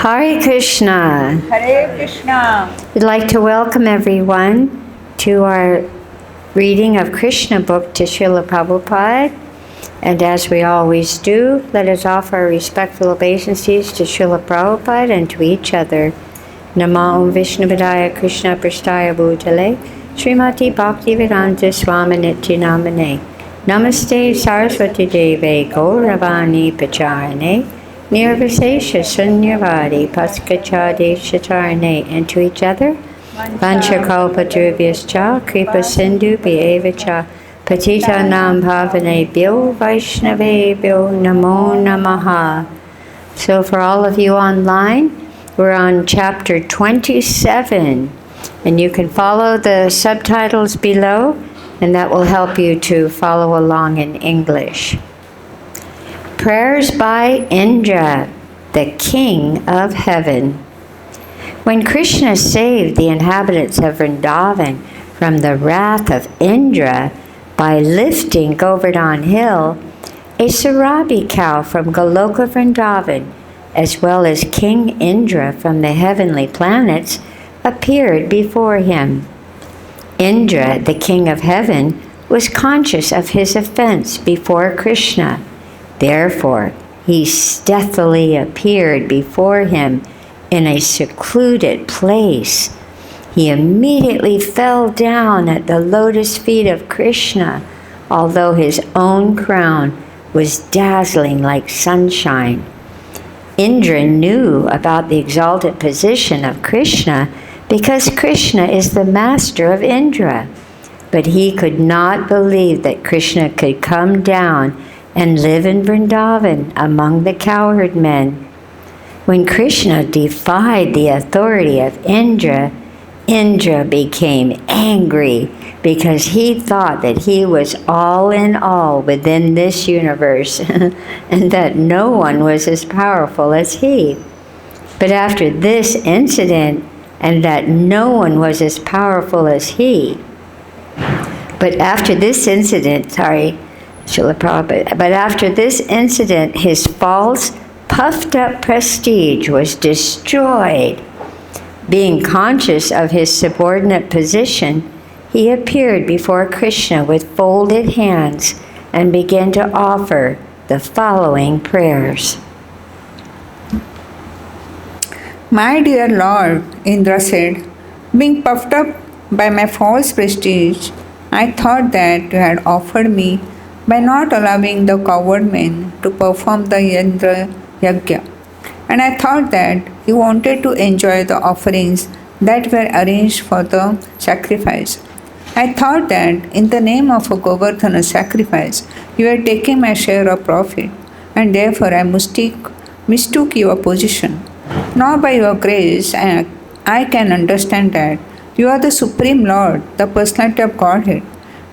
Hare Krishna. Hare Krishna. We'd like to welcome everyone to our reading of Krishna book to Srila Prabhupada. And as we always do, let us offer our respectful obeisances to Srila Prabhupada and to each other. Namo Om Vishnupadaya Krishna Prasthaya Bhutale Srimati Bhakti-Vedanta Swaminiti Namane Namaste Saraswati Deve Gauravani Pacharane Nirvisesha Sunyavadi Paskachade Shatarane. And to each other, Vanchakalpatrubhyascha Kripa Sindhu Bhyevacha Patita Nam Bhavane Bhyo Vaishnavebhyo Namo Namaha. So for all of you online, we're on chapter 27, and you can follow the subtitles below, and that will help you to follow along in English. Prayers by Indra, the king of heaven. When Krishna saved the inhabitants of Vrindavan from the wrath of Indra by lifting Govardhan Hill, a Sarabi cow from Goloka Vrindavan, as well as King Indra from the heavenly planets, appeared before him. Indra, the king of heaven, was conscious of his offense before Krishna. Therefore, he stealthily appeared before him in a secluded place. He immediately fell down at the lotus feet of Krishna, although his own crown was dazzling like sunshine. Indra knew about the exalted position of Krishna because Krishna is the master of Indra, but he could not believe that Krishna could come down and live in Vrindavan among the cowherd men. When Krishna defied the authority of Indra, Indra became angry because he thought that he was all in all within this universe and that no one was as powerful as he. But after this incident, and that no one was as powerful as he, but after this incident, Srila Prabhupada, but after this incident, his false, puffed-up prestige was destroyed. Being conscious of his subordinate position, he appeared before Krishna with folded hands and began to offer the following prayers. My dear Lord, Indra said, being puffed up by my false prestige, I thought that you had offered me by not allowing the coward men to perform the Yandra Yagya. And I thought that you wanted to enjoy the offerings that were arranged for the sacrifice. I thought that in the name of a Govardhana sacrifice, you were taking my share of profit, and therefore I mistook your position. Now by your grace, I can understand that you are the Supreme Lord, the personality of Godhead,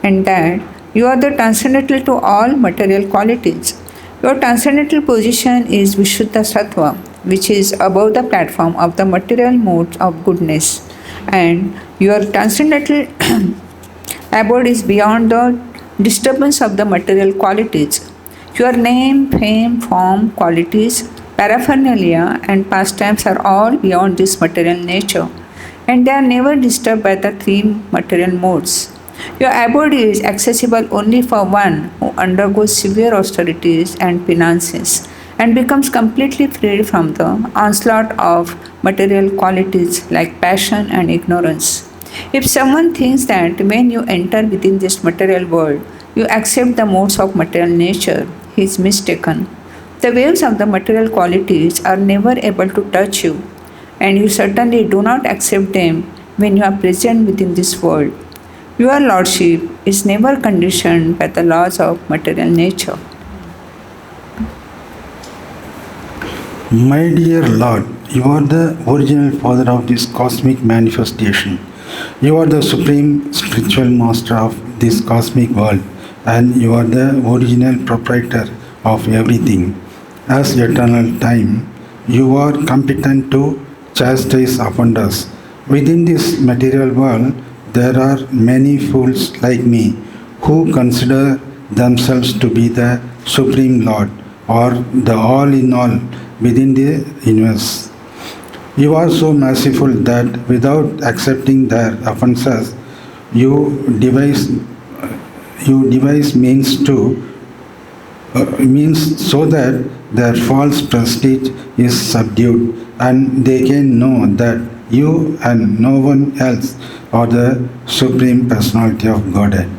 and that you are the transcendental to all material qualities. Your transcendental position is Vishuddha Sattva, which is above the platform of the material modes of goodness, and your transcendental abode is beyond the disturbance of the material qualities. Your name, fame, form, qualities, paraphernalia, and pastimes are all beyond this material nature, and they are never disturbed by the three material modes. Your abode is accessible only for one who undergoes severe austerities and penances and becomes completely freed from the onslaught of material qualities like passion and ignorance. If someone thinks that when you enter within this material world, you accept the modes of material nature, he is mistaken. The waves of the material qualities are never able to touch you, and you certainly do not accept them when you are present within this world. Your lordship is never conditioned by the laws of material nature. My dear Lord, you are the original father of this cosmic manifestation. You are the supreme spiritual master of this cosmic world, and you are the original proprietor of everything. As eternal time, you are competent to chastise offenders. Within this material world, there are many fools like me who consider themselves to be the Supreme Lord or the all in all within the universe. You are so merciful that without accepting their offenses, you devise means so that their false prestige is subdued and they can know that you and no one else are the Supreme Personality of Godhead.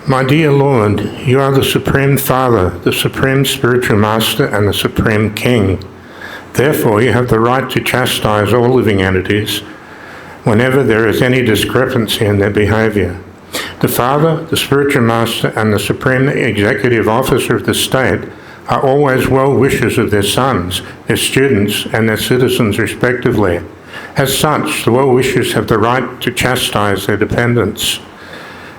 My dear Lord, you are the Supreme Father, the Supreme Spiritual Master, and the Supreme King. Therefore, you have the right to chastise all living entities whenever there is any discrepancy in their behavior. The Father, the Spiritual Master, and the Supreme Executive Officer of the state are always well-wishers of their sons, their students, and their citizens respectively. As such, the well-wishers have the right to chastise their dependents.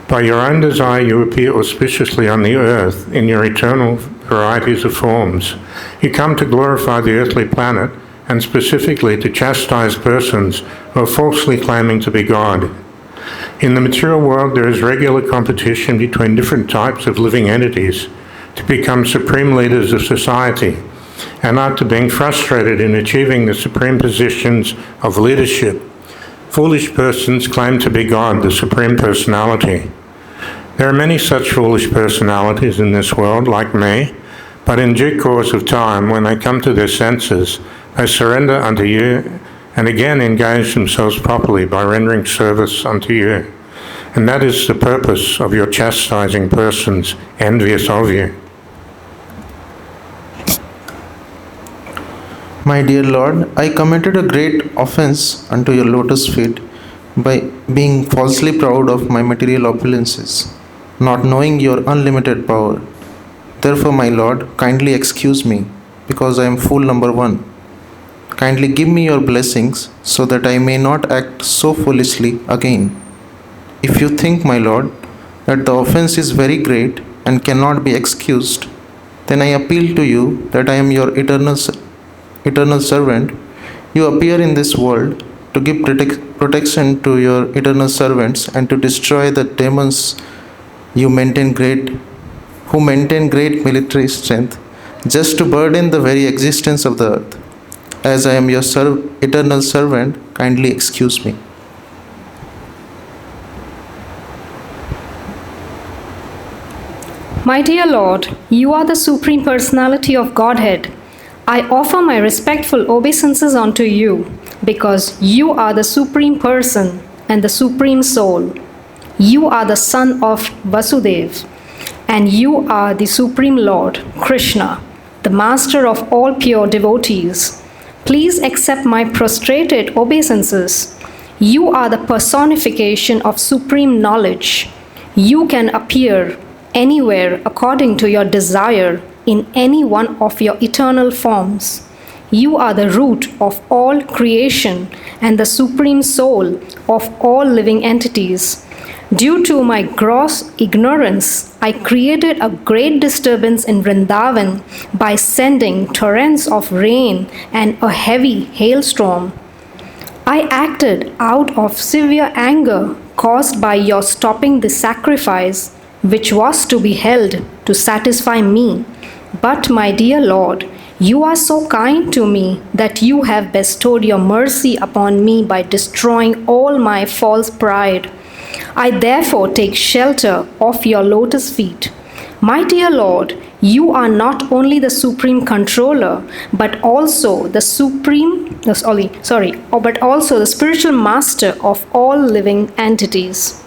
By your own desire, you appear auspiciously on the earth in your eternal varieties of forms. You come to glorify the earthly planet and specifically to chastise persons who are falsely claiming to be God. In the material world, there is regular competition between different types of living entities to become supreme leaders of society, and after being frustrated in achieving the supreme positions of leadership, foolish persons claim to be God, the Supreme Personality. There are many such foolish personalities in this world, like me, but in due course of time, when they come to their senses, they surrender unto you and again engage themselves properly by rendering service unto you. And that is the purpose of your chastising persons envious of you. My dear Lord, I committed a great offense unto your lotus feet by being falsely proud of my material opulences, not knowing your unlimited power. Therefore, my Lord, kindly excuse me, because I am fool number one. Kindly give me your blessings so that I may not act so foolishly again. If you think, my Lord, that the offense is very great and cannot be excused, then I appeal to you that I am your eternal servant. You appear in this world to give protection to your eternal servants and to destroy the demons who maintain great military strength, just to burden the very existence of the earth. As I am your eternal servant, kindly excuse me. My dear Lord, you are the Supreme Personality of Godhead. I offer my respectful obeisances unto you, because you are the Supreme Person and the Supreme Soul. You are the son of Vasudeva, and you are the Supreme Lord, Krishna, the master of all pure devotees. Please accept my prostrated obeisances. You are the personification of supreme knowledge. You can appear anywhere according to your desire in any one of your eternal forms. You are the root of all creation and the supreme soul of all living entities. Due to my gross ignorance, I created a great disturbance in Vrindavan by sending torrents of rain and a heavy hailstorm. I acted out of severe anger caused by your stopping the sacrifice, which was to be held to satisfy me. But, my dear Lord, you are so kind to me that you have bestowed your mercy upon me by destroying all my false pride. I therefore take shelter of your lotus feet. My dear Lord, you are not only the supreme controller, but also the spiritual master of all living entities.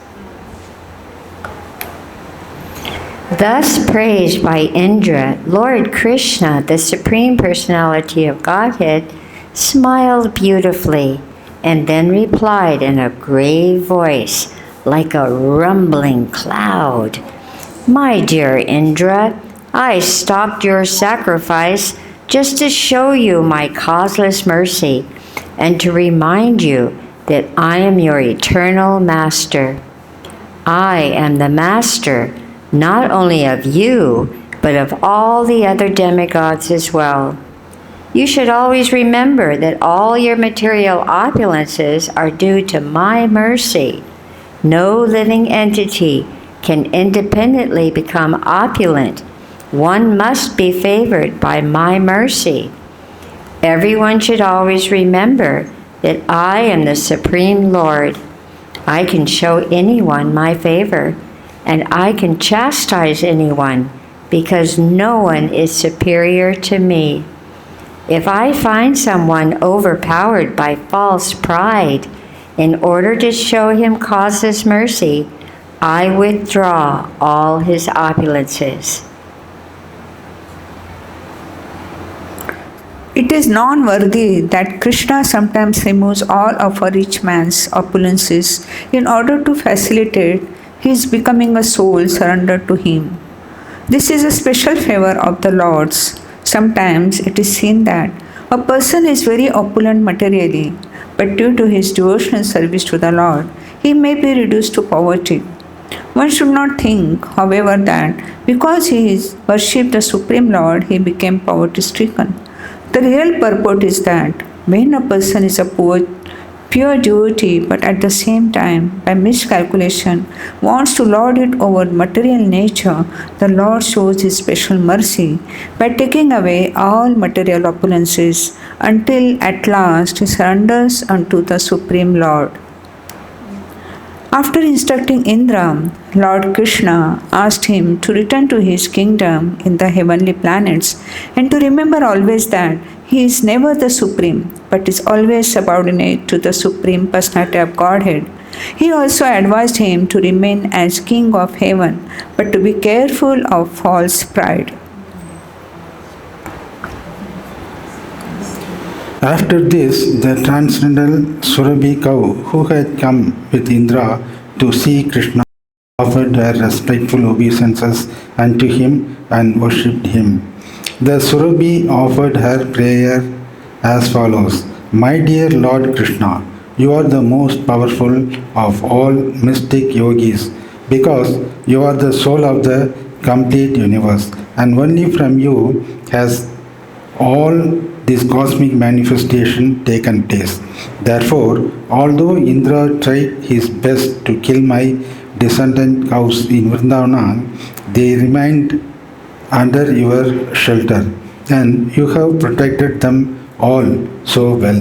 Thus praised by Indra, Lord Krishna, the Supreme Personality of Godhead, smiled beautifully and then replied in a grave voice, like a rumbling cloud, "My dear Indra, I stopped your sacrifice just to show you my causeless mercy and to remind you that I am your eternal master. I am the master not only of you, but of all the other demigods as well. You should always remember that all your material opulences are due to my mercy. No living entity can independently become opulent one must be favored by my mercy. Everyone should always remember that I am the Supreme Lord. I can show anyone my favor, and I can chastise anyone, because no one is superior to me. If I find someone overpowered by false pride, in order to show him causeless mercy, I withdraw all his opulences. It is non-worthy that Krishna sometimes removes all of a rich man's opulences in order to facilitate his becoming a soul surrendered to him. This is a special favor of the Lord's. Sometimes it is seen that a person is very opulent materially, but due to his devotional service to the Lord, he may be reduced to poverty. One should not think, however, that because he is worshipped the Supreme Lord, he became poverty-stricken. The real purport is that when a person is a pure devotee, but at the same time, by miscalculation, wants to lord it over material nature, the Lord shows his special mercy by taking away all material opulences until at last he surrenders unto the Supreme Lord. After instructing Indra, Lord Krishna asked him to return to his kingdom in the heavenly planets and to remember always that he is never the supreme, but is always subordinate to the Supreme Personality of Godhead. He also advised him to remain as king of heaven, but to be careful of false pride. After this, the transcendental Surabhi cow, who had come with Indra to see Krishna, offered her respectful obeisances unto him and worshipped him. The Surabhi offered her prayer as follows: My dear Lord Krishna, you are the most powerful of all mystic yogis, because you are the soul of the complete universe, and only from you has all this cosmic manifestation taken place. Therefore, although Indra tried his best to kill my descendant cows in Vrindavan, they remained under your shelter, and you have protected them all so well.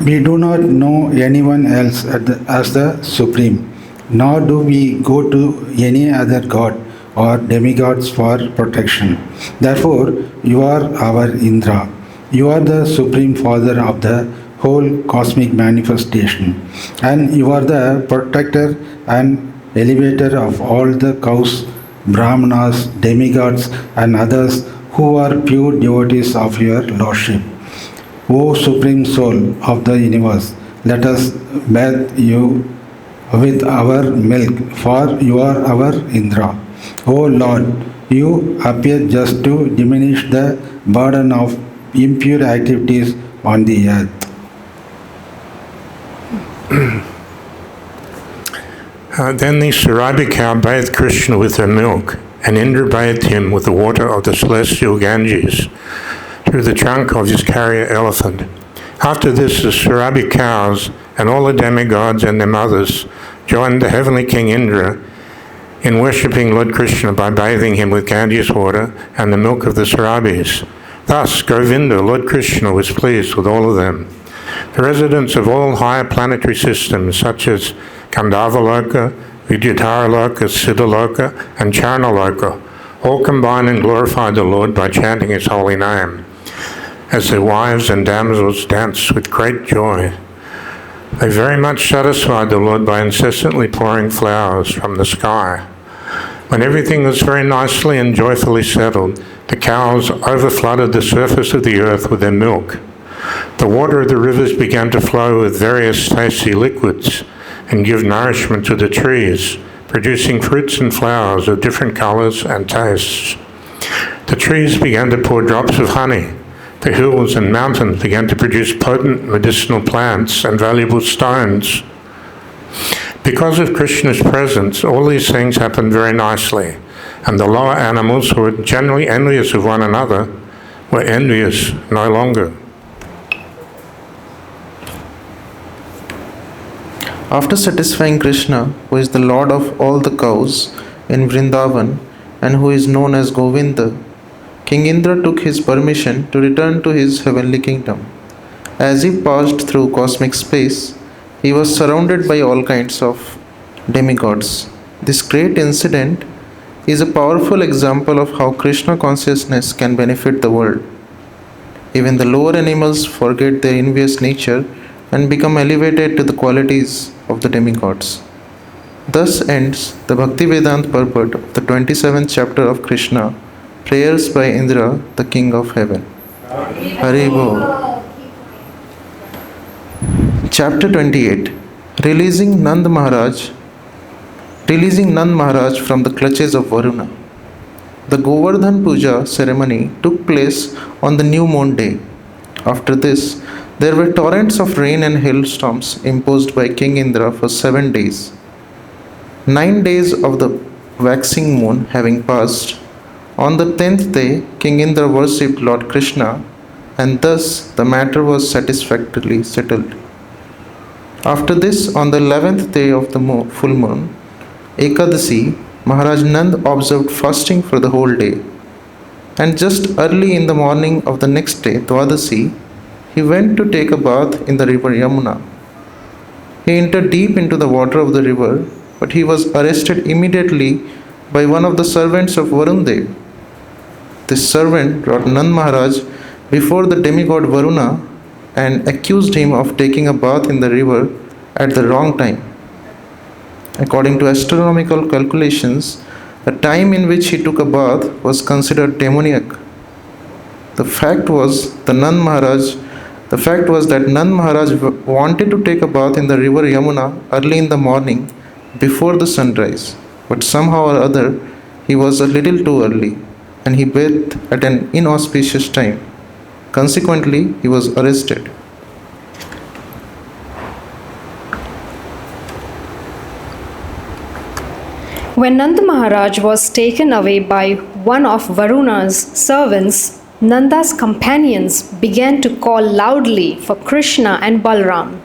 We do not know anyone else as the Supreme, nor do we go to any other god or demigods for protection. Therefore, you are our Indra. You are the Supreme Father of the whole cosmic manifestation, and you are the protector and elevator of all the cows, Brahmanas, demigods, and others who are pure devotees of your Lordship. O Supreme Soul of the universe, let us bathe you with our milk, for you are our Indra. O Lord, you appear just to diminish the burden of impure activities on the earth. Then the Surabhi cow bathed Krishna with her milk, and Indra bathed him with the water of the celestial Ganges through the trunk of his carrier elephant. After this, the Surabhi cows and all the demigods and their mothers joined the heavenly king Indra in worshipping Lord Krishna by bathing him with Ganges water and the milk of the Surabhis. Thus, Govinda, Lord Krishna, was pleased with all of them. The residents of all higher planetary systems, such as Gandharvaloka, Vidyadharaloka, Siddhaloka, and Charnaloka, all combine and glorify the Lord by chanting his holy name, as their wives and damsels dance with great joy. They very much satisfied the Lord by incessantly pouring flowers from the sky. When everything was very nicely and joyfully settled, the cows overflooded the surface of the earth with their milk. The water of the rivers began to flow with various tasty liquids and give nourishment to the trees, producing fruits and flowers of different colors and tastes. The trees began to pour drops of honey. The hills and mountains began to produce potent medicinal plants and valuable stones. Because of Krishna's presence, all these things happened very nicely, and the lower animals, who were generally envious of one another, were envious no longer. After satisfying Krishna, who is the lord of all the cows, in Vrindavan, and who is known as Govinda, King Indra took his permission to return to his heavenly kingdom. As he passed through cosmic space, he was surrounded by all kinds of demigods. This great incident is a powerful example of how Krishna consciousness can benefit the world. Even the lower animals forget their envious nature and become elevated to the qualities of the demigods. Thus ends the Bhakti-Vedanta purport of the 27th chapter of Krishna, Prayers by Indra, the King of Heaven. Hari Bol. Chapter 28. Releasing Nand Maharaj from the clutches of Varuna. The Govardhan Puja ceremony took place on the new moon day. After this, there were torrents of rain and hailstorms imposed by King Indra for 7 days. 9 days of the waxing moon having passed, on the 10th day, King Indra worshipped Lord Krishna, and thus the matter was satisfactorily settled. After this, on the 11th day of the full moon, Ekadasi, Maharaj Nand observed fasting for the whole day. And just early in the morning of the next day, Dwadasi, he went to take a bath in the river Yamuna. He entered deep into the water of the river, but he was arrested immediately by one of the servants of Varun Dev. This servant brought Nand Maharaj before the demigod Varuna and accused him of taking a bath in the river at the wrong time. According to astronomical calculations, the time in which he took a bath was considered demoniac. The fact was that Nand Maharaj wanted to take a bath in the river Yamuna early in the morning before the sunrise, but somehow or other he was a little too early and he bathed at an inauspicious time. Consequently, he was arrested. When Nanda Maharaj was taken away by one of Varuna's servants, Nanda's companions began to call loudly for Krishna and Balram.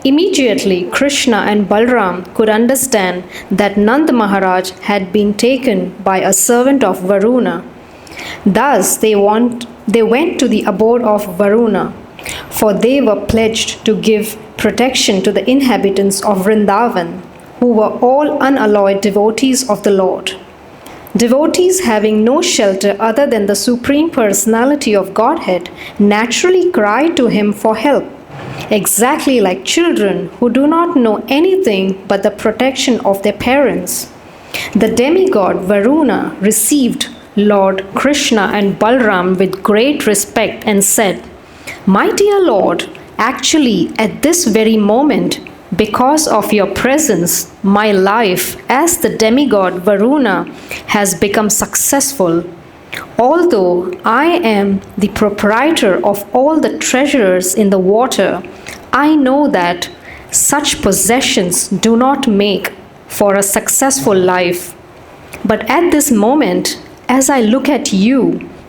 Immediately, Krishna and Balram could understand that Nanda Maharaj had been taken by a servant of Varuna. Thus, they went to the abode of Varuna, for they were pledged to give protection to the inhabitants of Vrindavan, who were all unalloyed devotees of the Lord. Devotees having no shelter other than the Supreme Personality of Godhead naturally cry to him for help, exactly like children who do not know anything but the protection of their parents. The demigod Varuna received Lord Krishna and Balram with great respect and said, "My dear Lord, actually at this very moment, because of your presence, my life as the demigod Varuna has become successful. Although I am the proprietor of all the treasures in the water, I know that such possessions do not make for a successful life. But at this moment, as I look at you,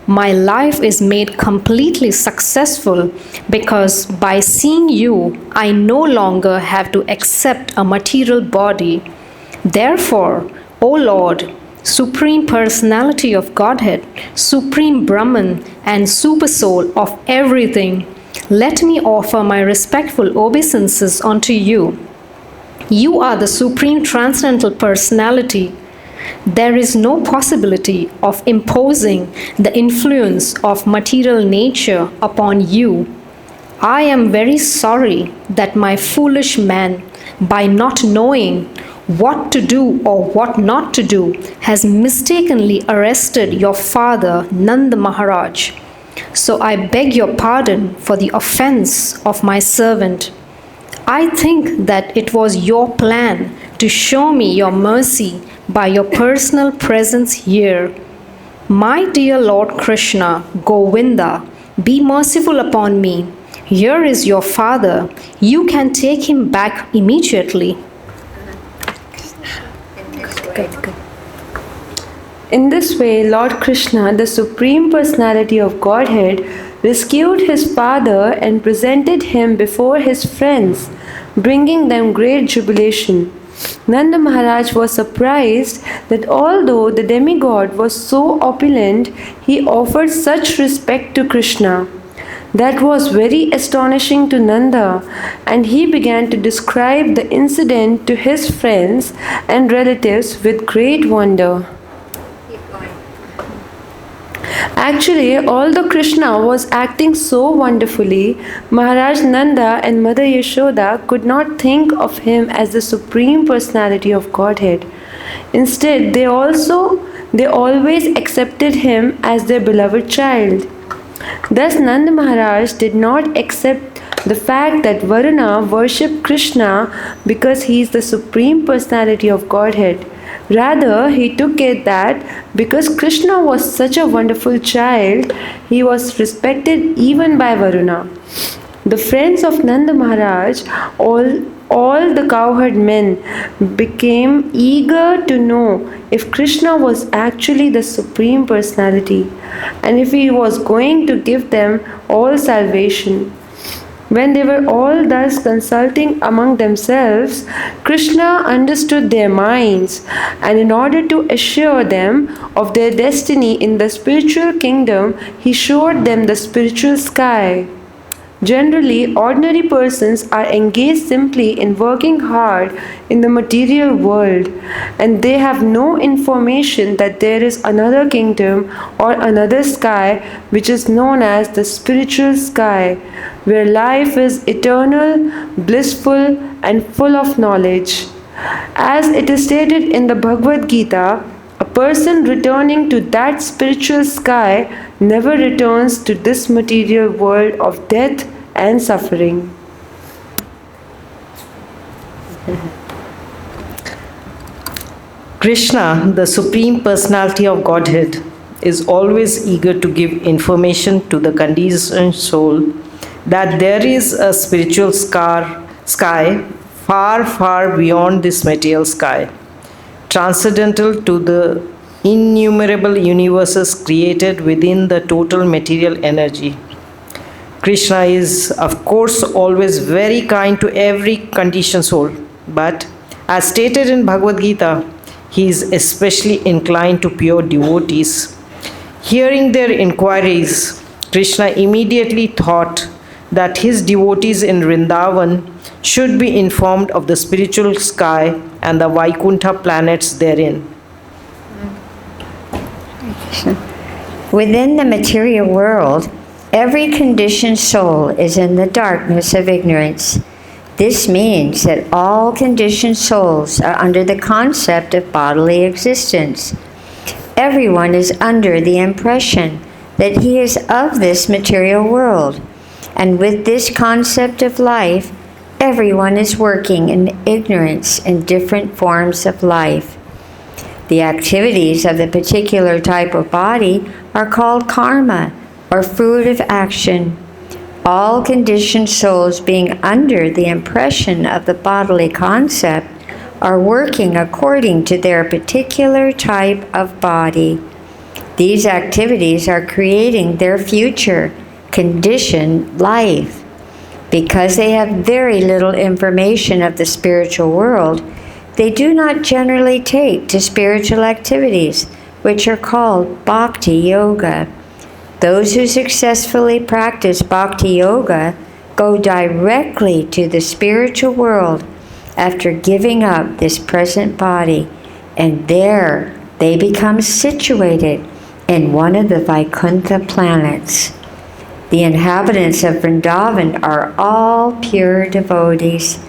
my life is made completely successful because by seeing you, I no longer have to accept a material body. Therefore, O Lord, Supreme Personality of Godhead, Supreme Brahman, and Supersoul of everything, let me offer my respectful obeisances unto you. You are the Supreme Transcendental Personality. There is no possibility of imposing the influence of material nature upon you. I am very sorry that my foolish man, by not knowing what to do or what not to do, has mistakenly arrested your father, Nanda Maharaj. So I beg your pardon for the offense of my servant. I think that it was your plan to show me your mercy by your personal presence here. My dear Lord Krishna, Govinda, be merciful upon me. Here is your father. You can take him back immediately. In this way, Lord Krishna, the Supreme Personality of Godhead, rescued his father and presented him before his friends, bringing them great jubilation. Nanda Maharaj was surprised that although the demigod was so opulent, he offered such respect to Krishna. That was very astonishing to Nanda, and he began to describe the incident to his friends and relatives with great wonder. Actually, although Krishna was acting so wonderfully, Maharaj Nanda and Mother Yashoda could not think of him as the Supreme Personality of Godhead. Instead, they always accepted him as their beloved child. Thus, Nanda Maharaj did not accept the fact that Varuna worshipped Krishna because he is the Supreme Personality of Godhead. Rather, he took it that because Krishna was such a wonderful child, he was respected even by Varuna. The friends of Nanda Maharaj, all the cowherd men, became eager to know if Krishna was actually the Supreme Personality and if he was going to give them all salvation. When they were all thus consulting among themselves, Krishna understood their minds, and in order to assure them of their destiny in the spiritual kingdom, he showed them the spiritual sky. Generally, ordinary persons are engaged simply in working hard in the material world, and they have no information that there is another kingdom or another sky which is known as the spiritual sky, where life is eternal, blissful, and full of knowledge. As it is stated in the Bhagavad-Gita, a person returning to that spiritual sky never returns to this material world of death and suffering. Krishna, the Supreme Personality of Godhead, is always eager to give information to the conditioned soul that there is a spiritual sky far, far beyond this material sky, transcendental to the innumerable universes created within the total material energy. Krishna is, of course, always very kind to every conditioned soul, but as stated in Bhagavad-Gita, he is especially inclined to pure devotees. Hearing their inquiries, Krishna immediately thought that his devotees in Vrindavan should be informed of the spiritual sky and the Vaikuntha planets therein. Within the material world, every conditioned soul is in the darkness of ignorance. This means that all conditioned souls are under the concept of bodily existence. Everyone is under the impression that he is of this material world, and with this concept of life, everyone is working in ignorance in different forms of life. The activities of the particular type of body are called karma, or fruit of action. All conditioned souls being under the impression of the bodily concept are working according to their particular type of body. These activities are creating their future conditioned life. Because they have very little information of the spiritual world, they do not generally take to spiritual activities, which are called bhakti-yoga. Those who successfully practice bhakti-yoga go directly to the spiritual world after giving up this present body, and there they become situated in one of the Vaikuntha planets. The inhabitants of Vrindavan are all pure devotees.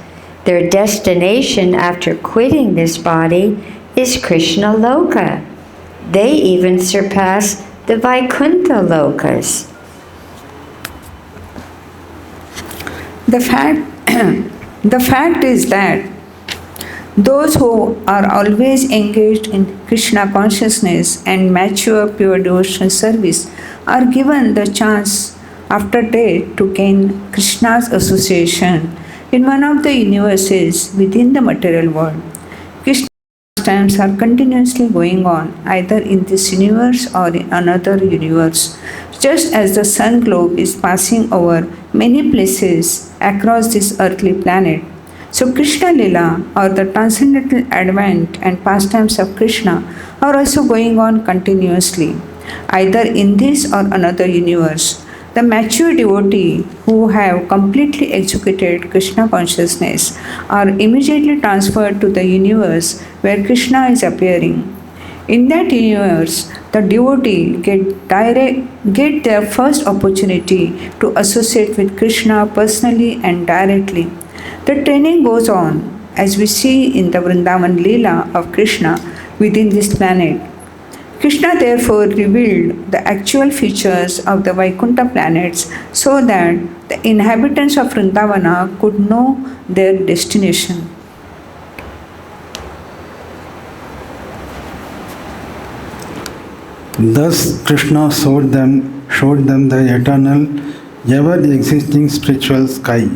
Their destination after quitting this body is Krishna Loka. They even surpass the Vaikuntha Lokas. The fact is that those who are always engaged in Krishna consciousness and mature pure devotional service are given the chance after death to gain Krishna's association in one of the universes within the material world. Krishna's pastimes are continuously going on either in this universe or in another universe, just as the sun globe is passing over many places across this earthly planet. So Krishna Lila, or the transcendental advent and pastimes of Krishna, are also going on continuously, either in this or another universe. The mature devotee who have completely executed Krishna consciousness are immediately transferred to the universe where Krishna is appearing. In that universe, the devotee get their first opportunity to associate with Krishna personally and directly. The training goes on, as we see in the Vrindavan Leela of Krishna within this planet. Krishna therefore revealed the actual features of the Vaikuntha planets so that the inhabitants of Vrindavana could know their destination. Thus, Krishna showed them the eternal, ever-existing spiritual sky,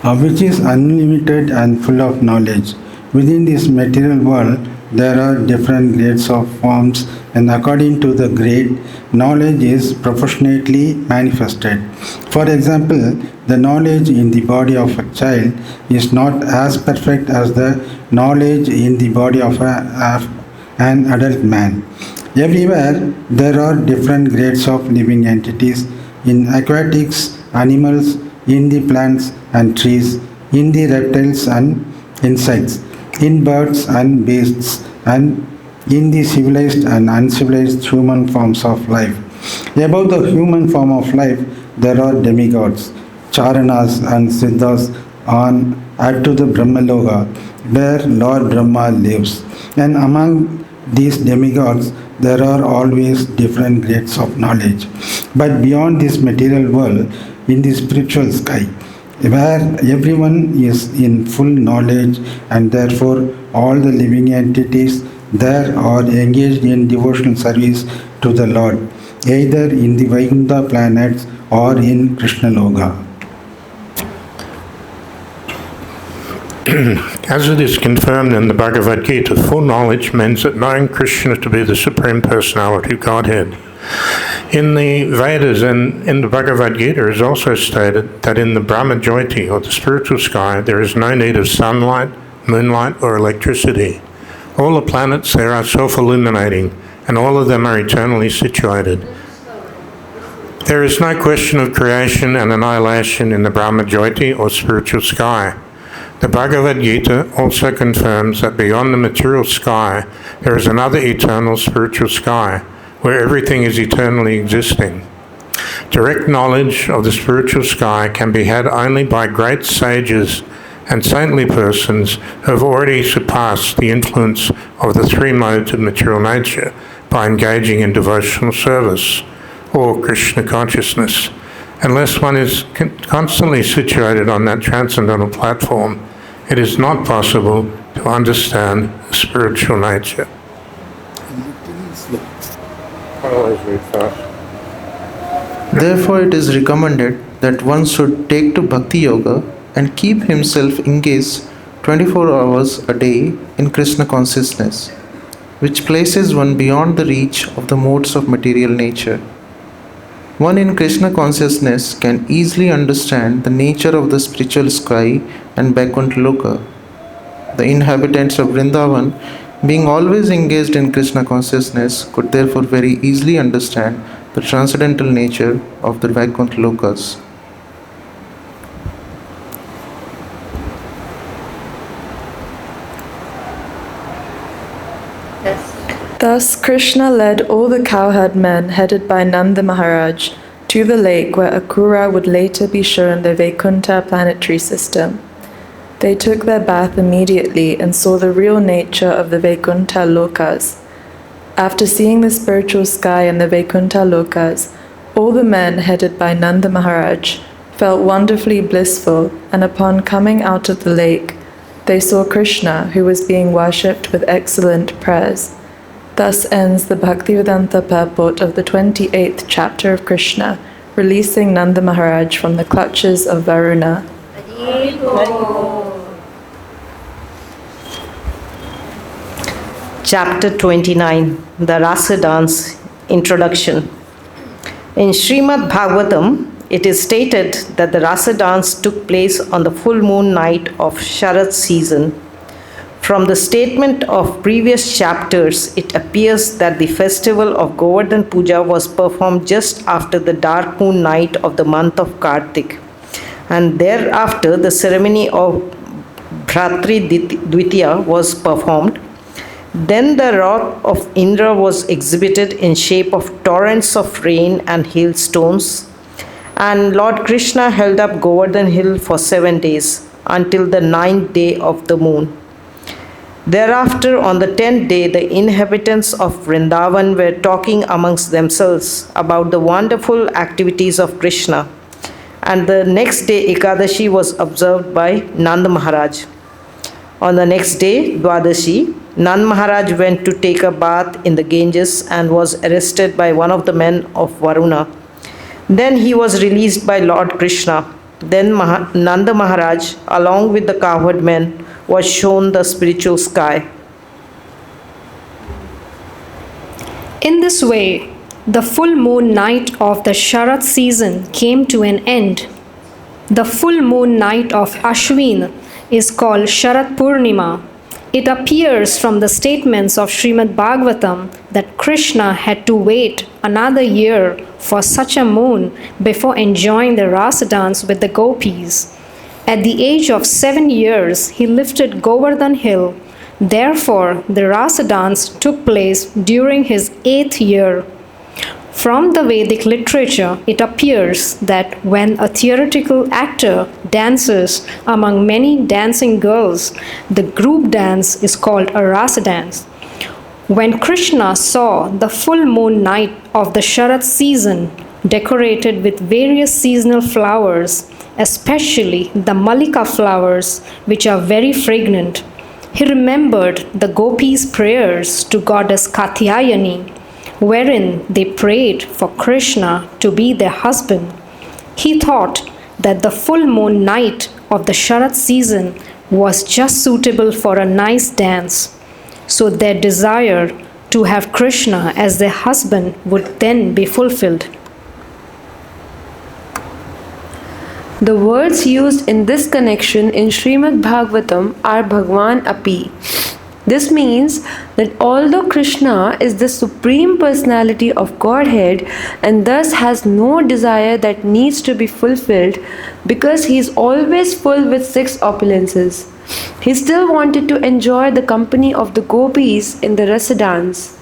which is unlimited and full of knowledge. Within this material world, there are different grades of forms, and according to the grade, knowledge is proportionately manifested. For example, the knowledge in the body of a child is not as perfect as the knowledge in the body of an adult man. Everywhere, there are different grades of living entities in aquatics, animals, in the plants and trees, in the reptiles and insects, in birds and beasts, and in the civilized and uncivilized human forms of life. Above the human form of life, there are demigods, charanas and siddhas up to the Brahmaloka, where Lord Brahma lives. And among these demigods, there are always different grades of knowledge. But beyond this material world, in the spiritual sky, where everyone is in full knowledge and therefore all the living entities there are engaged in devotional service to the Lord, either in the Vaikuntha planets or in Krishna Loka. As it is confirmed in the Bhagavad-Gita, full knowledge means that knowing Krishna to be the Supreme Personality of Godhead. In the Vedas and in the Bhagavad-Gita it is also stated that in the Brahma-Jyoti, or the spiritual sky, there is no need of sunlight, moonlight, or electricity. All the planets there are self-illuminating, and all of them are eternally situated. There is no question of creation and annihilation in the Brahma-Jyoti, or spiritual sky. The Bhagavad-Gita also confirms that beyond the material sky, there is another eternal spiritual sky, where everything is eternally existing. Direct knowledge of the spiritual sky can be had only by great sages and saintly persons who have already surpassed the influence of the three modes of material nature by engaging in devotional service or Krishna consciousness. Unless one is constantly situated on that transcendental platform, it is not possible to understand the spiritual nature. Therefore, it is recommended that one should take to bhakti-yoga and keep himself engaged 24 hours a day in Krishna consciousness, which places one beyond the reach of the modes of material nature. One in Krishna consciousness can easily understand the nature of the spiritual sky and Vaikuntha Loka. The inhabitants of Vrindavan, being always engaged in Krishna consciousness, could therefore very easily understand the transcendental nature of the Vaikuntha Lokas. Thus, Krishna led all the cowherd men headed by Nanda Maharaj to the lake where Akura would later be shown the Vaikuntha planetary system. They took their bath immediately and saw the real nature of the Vaikuntha Lokas. After seeing the spiritual sky and the Vaikuntha Lokas, all the men headed by Nanda Maharaj felt wonderfully blissful, and upon coming out of the lake, they saw Krishna, who was being worshipped with excellent prayers. Thus ends the Bhakti-Vedanta purport of the 28th chapter of Krishna, releasing Nanda Maharaj from the clutches of Varuna. Chapter 29, the Rasa Dance, Introduction. In Srimad Bhagavatam, it is stated that the Rasa dance took place on the full moon night of Sharad season. From the statement of previous chapters, it appears that the festival of Govardhan Puja was performed just after the dark moon night of the month of Kartik, and thereafter the ceremony of Bhratri Dvitiya was performed. Then the wrath of Indra was exhibited in shape of torrents of rain and hailstones, and Lord Krishna held up Govardhan hill for 7 days until the 9th day of the moon. Thereafter, on the 10th day, the inhabitants of Vrindavan were talking amongst themselves about the wonderful activities of Krishna. And the next day, Ekadashi was observed by Nanda Maharaj. On the next day, Dwadashi, Nanda Maharaj went to take a bath in the Ganges and was arrested by one of the men of Varuna. Then he was released by Lord Krishna. Then Nanda Maharaj, along with the cowherd men, was shown the spiritual sky. In this way, the full moon night of the Sharad season came to an end. The full moon night of Ashwin is called Sharad Purnima. It appears from the statements of Srimad Bhagavatam that Krishna had to wait another year for such a moon before enjoying the rasa dance with the gopis. At the age of 7 years, he lifted Govardhan hill. Therefore, the rasa dance took place during his 8th year. From the Vedic literature, it appears that when a theatrical actor dances among many dancing girls, the group dance is called a rasa dance. When Krishna saw the full moon night of the Sharad season decorated with various seasonal flowers, especially the Malika flowers, which are very fragrant, he remembered the gopis' prayers to goddess Katyayani, wherein they prayed for Krishna to be their husband. He thought that the full moon night of the Sharad season was just suitable for a nice dance, so their desire to have Krishna as their husband would then be fulfilled. The words used in this connection in Srimad Bhagavatam are Bhagwan Api. This means that although Krishna is the Supreme Personality of Godhead and thus has no desire that needs to be fulfilled because he is always full with 6 opulences, he still wanted to enjoy the company of the gopis in the rasa dance.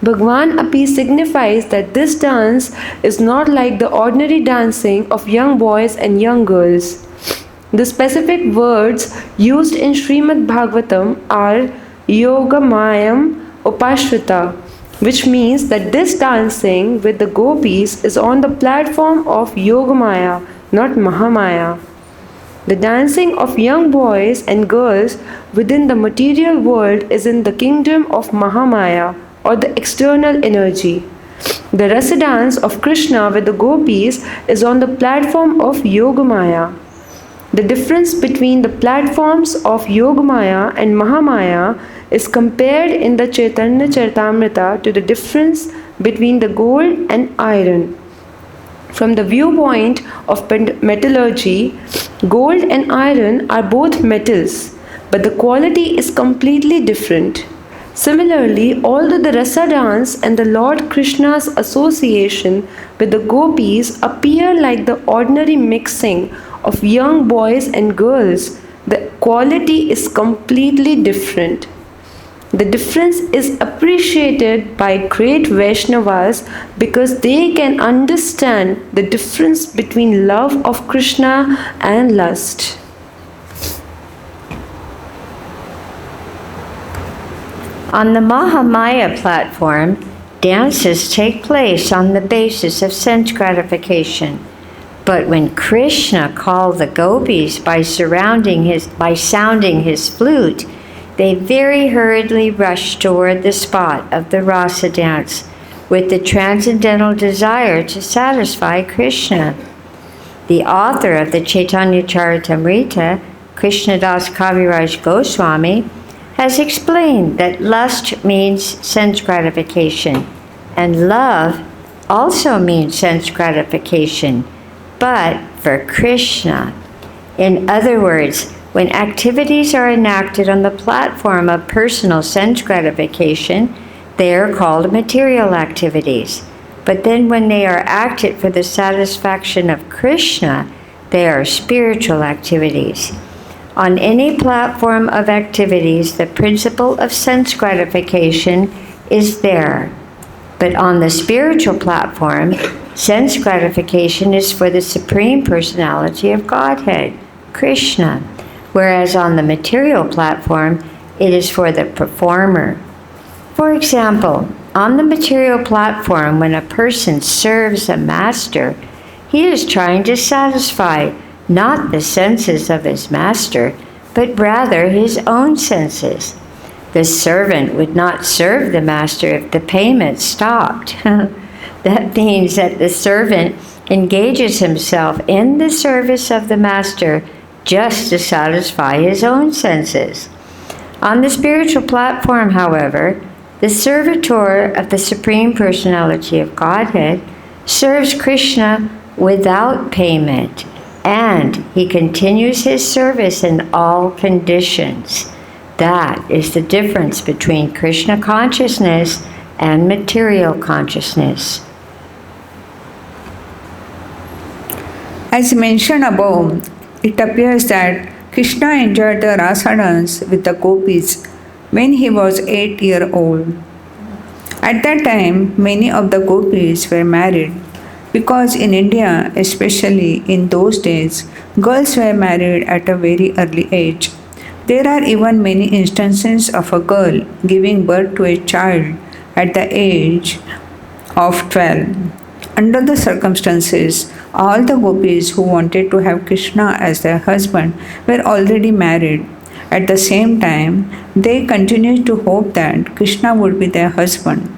Bhagwan Api signifies that this dance is not like the ordinary dancing of young boys and young girls. The specific words used in Srimad Bhagavatam are Yogamayam Upashrita, which means that this dancing with the gopis is on the platform of Yogamaya, not Mahamaya. The dancing of young boys and girls within the material world is in the kingdom of Mahamaya, or the external energy. The rasa dance of Krishna with the gopis is on the platform of Yogamaya. The difference between the platforms of Yogamaya and Mahamaya is compared in the Chaitanya Charitamrita to the difference between the gold and iron. From the viewpoint of metallurgy, gold and iron are both metals, but the quality is completely different. Similarly, although the rasa dance and the Lord Krishna's association with the gopis appear like the ordinary mixing of young boys and girls, the quality is completely different. The difference is appreciated by great Vaishnavas because they can understand the difference between love of Krishna and lust. On the Mahamaya platform, dances take place on the basis of sense gratification. But when Krishna called the gopis by sounding his flute, they very hurriedly rushed toward the spot of the rasa dance with the transcendental desire to satisfy Krishna. The author of the Chaitanya Charitamrita, Krishnadas Kaviraj Goswami, has explained that lust means sense gratification, and love also means sense gratification. but for Krishna. In other words, when activities are enacted on the platform of personal sense gratification, they are called material activities. But then when they are acted for the satisfaction of Krishna, they are spiritual activities. On any platform of activities, the principle of sense gratification is there. But on the spiritual platform, sense gratification is for the Supreme Personality of Godhead, Krishna, whereas on the material platform, it is for the performer. For example, on the material platform, when a person serves a master, he is trying to satisfy not the senses of his master, but rather his own senses. The servant would not serve the master if the payment stopped. That means that the servant engages himself in the service of the master just to satisfy his own senses. On the spiritual platform, however, the servitor of the Supreme Personality of Godhead serves Krishna without payment, and he continues his service in all conditions. That is the difference between Krishna consciousness and material consciousness. As mentioned above, it appears that Krishna enjoyed the rasa dance with the gopis when he was 8 years old. At that time, many of the gopis were married, because in India, especially in those days, girls were married at a very early age. There are even many instances of a girl giving birth to a child at the age of 12. Under the circumstances, all the gopis who wanted to have Krishna as their husband were already married. At the same time, they continued to hope that Krishna would be their husband.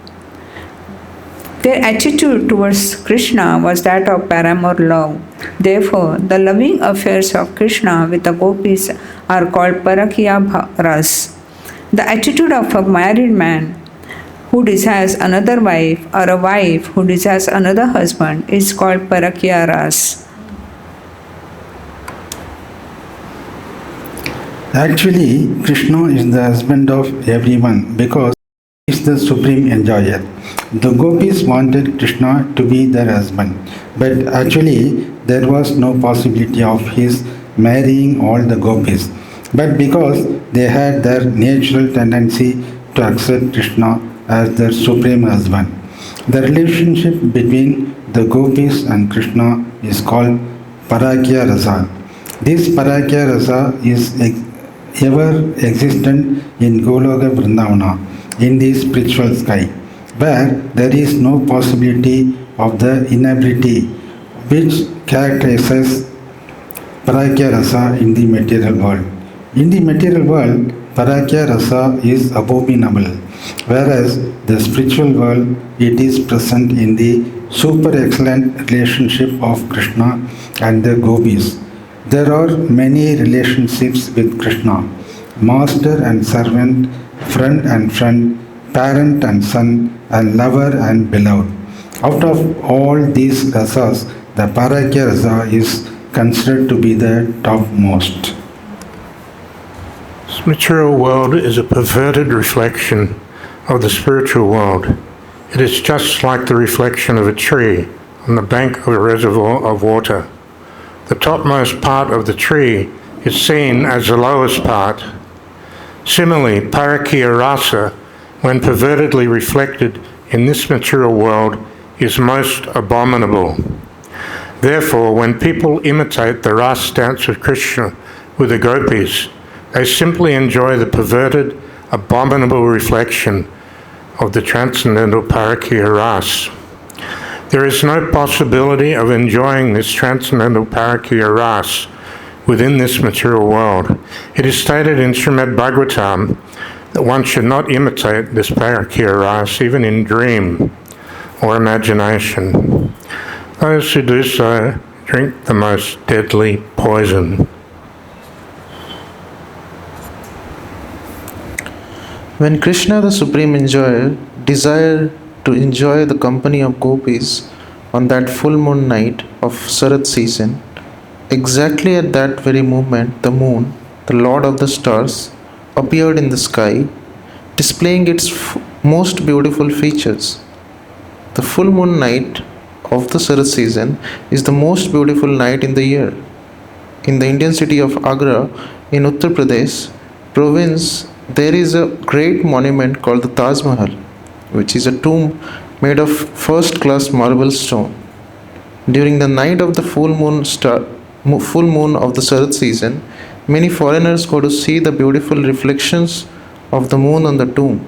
Their attitude towards Krishna was that of paramour love. Therefore, the loving affairs of Krishna with the gopis are called parakiya ras. The attitude of a married man who desires another wife or a wife who desires another husband is called parakiya ras. Actually, Krishna is the husband of everyone because he is the supreme enjoyer. The gopis wanted Krishna to be their husband, but actually there was no possibility of his marrying all the gopis. But because they had their natural tendency to accept Krishna as their supreme husband, the relationship between the gopis and Krishna is called Parakya Rasa. This Parakya Rasa is ever existent in Goloka Vrindavana, in the spiritual sky, where there is no possibility of the inability which characterizes Parakya Rasa in the material world. In the material world, Parakya Rasa is abominable, whereas the spiritual world, it is present in the super excellent relationship of Krishna and the gopis. There are many relationships with Krishna: master and servant, friend and friend, parent and son, and lover and beloved. Out of all these rasas, the Parakya Rasa is considered to be the topmost. This material world is a perverted reflection of the spiritual world. It is just like the reflection of a tree on the bank of a reservoir of water. The topmost part of the tree is seen as the lowest part. Similarly, Parakya Rasa, when pervertedly reflected in this material world, is most abominable. Therefore, when people imitate the rasa dance of Krishna with the gopis, they simply enjoy the perverted, abominable reflection of the transcendental Parakya Rasa. There is no possibility of enjoying this transcendental Parakya Rasa within this material world. It is stated in Srimad Bhagavatam that one should not imitate this Parakya Rasa even in dream or imagination. Those who do so drink the most deadly poison. When Krishna, the supreme enjoyer, desired to enjoy the company of gopis on that full moon night of Sarat season, exactly at that very moment, the moon, the lord of the stars, appeared in the sky, displaying its most beautiful features. The full moon night of the Sarat season is the most beautiful night in the year. In the Indian city of Agra, in Uttar Pradesh province, there is a great monument called the Taj Mahal, which is a tomb made of first class marble stone. During the night of the full moon of the Sarat season, many foreigners go to see the beautiful reflections of the moon on the tomb.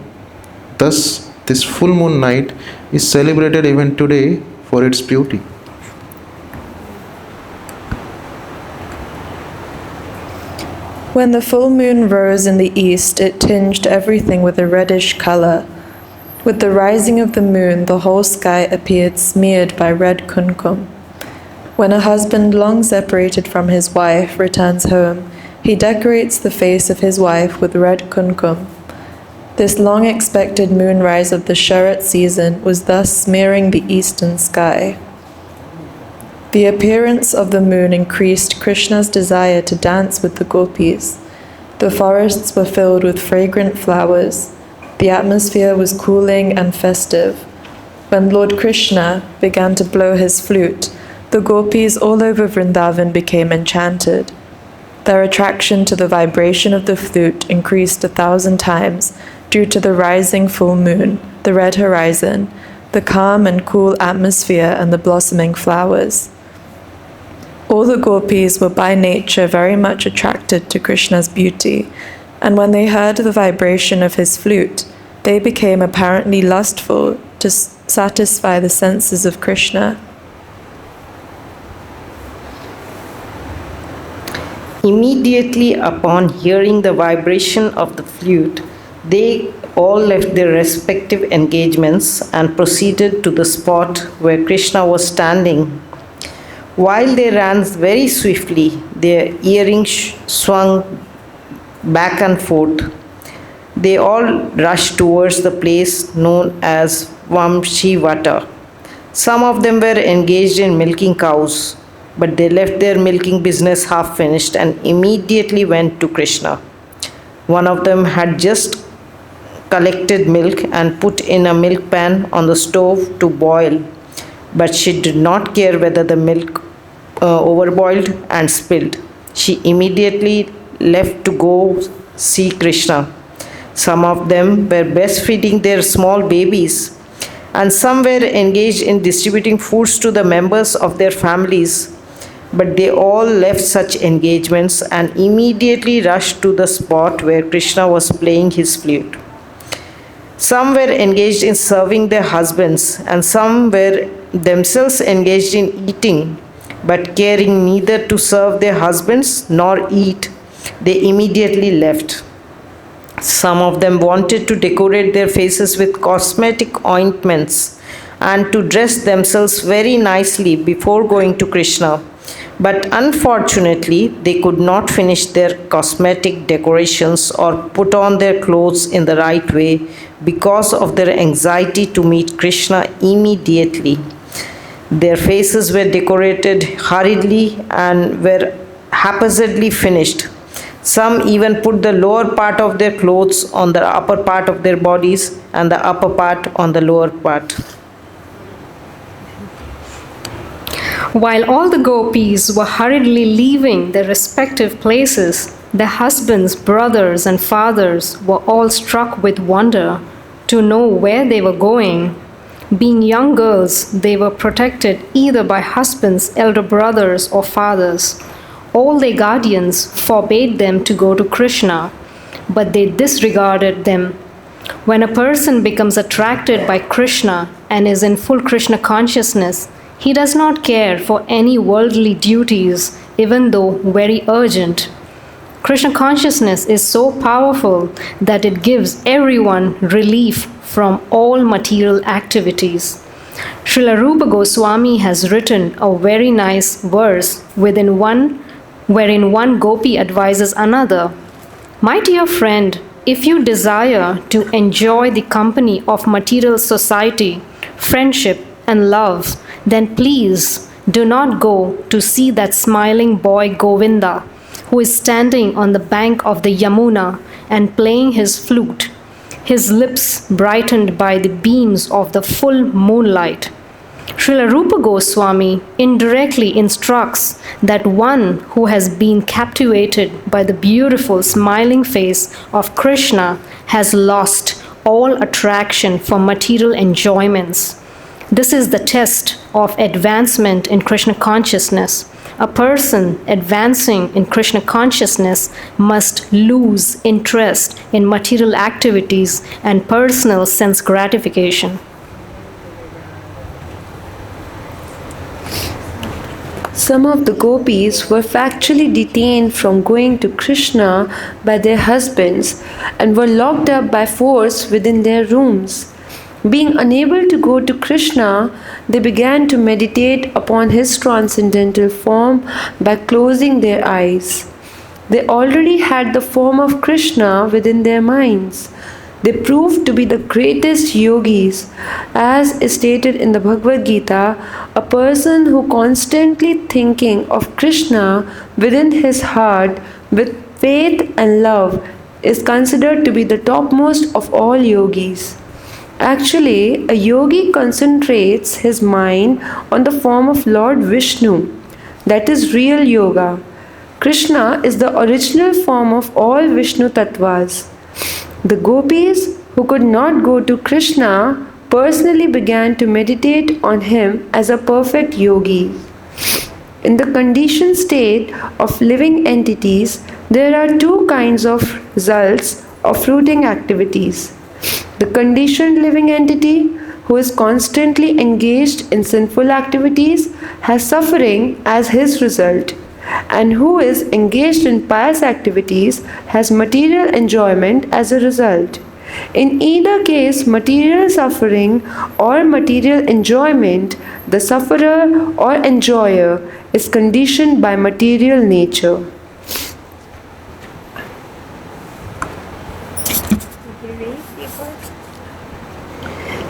Thus, this full moon night is celebrated even today for its beauty. When the full moon rose in the east, it tinged everything with a reddish color. With the rising of the moon, the whole sky appeared smeared by red kumkum. When a husband long separated from his wife returns home, he decorates the face of his wife with red kumkum. This long-expected moonrise of the Sharat season was thus smearing the eastern sky. The appearance of the moon increased Krishna's desire to dance with the gopis. The forests were filled with fragrant flowers. The atmosphere was cooling and festive. When Lord Krishna began to blow his flute, the gopis all over Vrindavan became enchanted. Their attraction to the vibration of the flute increased 1,000 times due to the rising full moon, the red horizon, the calm and cool atmosphere, and the blossoming flowers. All the gopis were by nature very much attracted to Krishna's beauty, and when they heard the vibration of his flute, they became apparently lustful to satisfy the senses of Krishna. Immediately upon hearing the vibration of the flute, they all left their respective engagements and proceeded to the spot where Krishna was standing. While they ran very swiftly, their earrings swung back and forth. They all rushed towards the place known as Vamshivata. Some of them were engaged in milking cows, but they left their milking business half finished and immediately went to Krishna. One of them had just collected milk and put in a milk pan on the stove to boil, but she did not care whether the milk overboiled and spilled. She immediately left to go see Krishna. Some of them were breastfeeding their small babies, and some were engaged in distributing foods to the members of their families. But they all left such engagements and immediately rushed to the spot where Krishna was playing his flute. Some were engaged in serving their husbands, and some were themselves engaged in eating, but caring neither to serve their husbands nor eat, they immediately left. Some of them wanted to decorate their faces with cosmetic ointments and to dress themselves very nicely before going to Krishna. But unfortunately, they could not finish their cosmetic decorations or put on their clothes in the right way because of their anxiety to meet Krishna immediately. Their faces were decorated hurriedly and were haphazardly finished. Some even put the lower part of their clothes on the upper part of their bodies and the upper part on the lower part. While all the gopis were hurriedly leaving their respective places, their husbands, brothers, and fathers were all struck with wonder to know where they were going. Being young girls, they were protected either by husbands, elder brothers, or fathers. All their guardians forbade them to go to Krishna, but they disregarded them. When a person becomes attracted by Krishna and is in full Krishna consciousness, he does not care for any worldly duties, even though very urgent. Krishna consciousness is so powerful that it gives everyone relief from all material activities. Srila Rupa Goswami has written a very nice verse wherein one gopi advises another, "My dear friend, if you desire to enjoy the company of material society, friendship, and love, then please do not go to see that smiling boy Govinda, who is standing on the bank of the Yamuna and playing his flute, his lips brightened by the beams of the full moonlight. Srila Rupa Goswami indirectly instructs that one who has been captivated by the beautiful smiling face of Krishna has lost all attraction for material enjoyments. This is the test of advancement in Krishna consciousness. A person advancing in Krishna consciousness must lose interest in material activities and personal sense gratification. Some of the gopis were factually detained from going to Krishna by their husbands and were locked up by force within their rooms. Being unable to go to Krishna, they began to meditate upon his transcendental form by closing their eyes. They already had the form of Krishna within their minds. They proved to be the greatest yogis. As is stated in the Bhagavad-Gita, a person who constantly thinking of Krishna within his heart with faith and love is considered to be the topmost of all yogis. Actually, a yogi concentrates his mind on the form of Lord Vishnu. That is real yoga. Krishna is the original form of all Vishnu tattvas. The gopis who could not go to Krishna personally began to meditate on him as a perfect yogi. In the conditioned state of living entities, there are two kinds of results of fruiting activities. The conditioned living entity, who is constantly engaged in sinful activities, has suffering as his result, and who is engaged in pious activities has material enjoyment as a result. In either case, material suffering or material enjoyment, the sufferer or enjoyer is conditioned by material nature.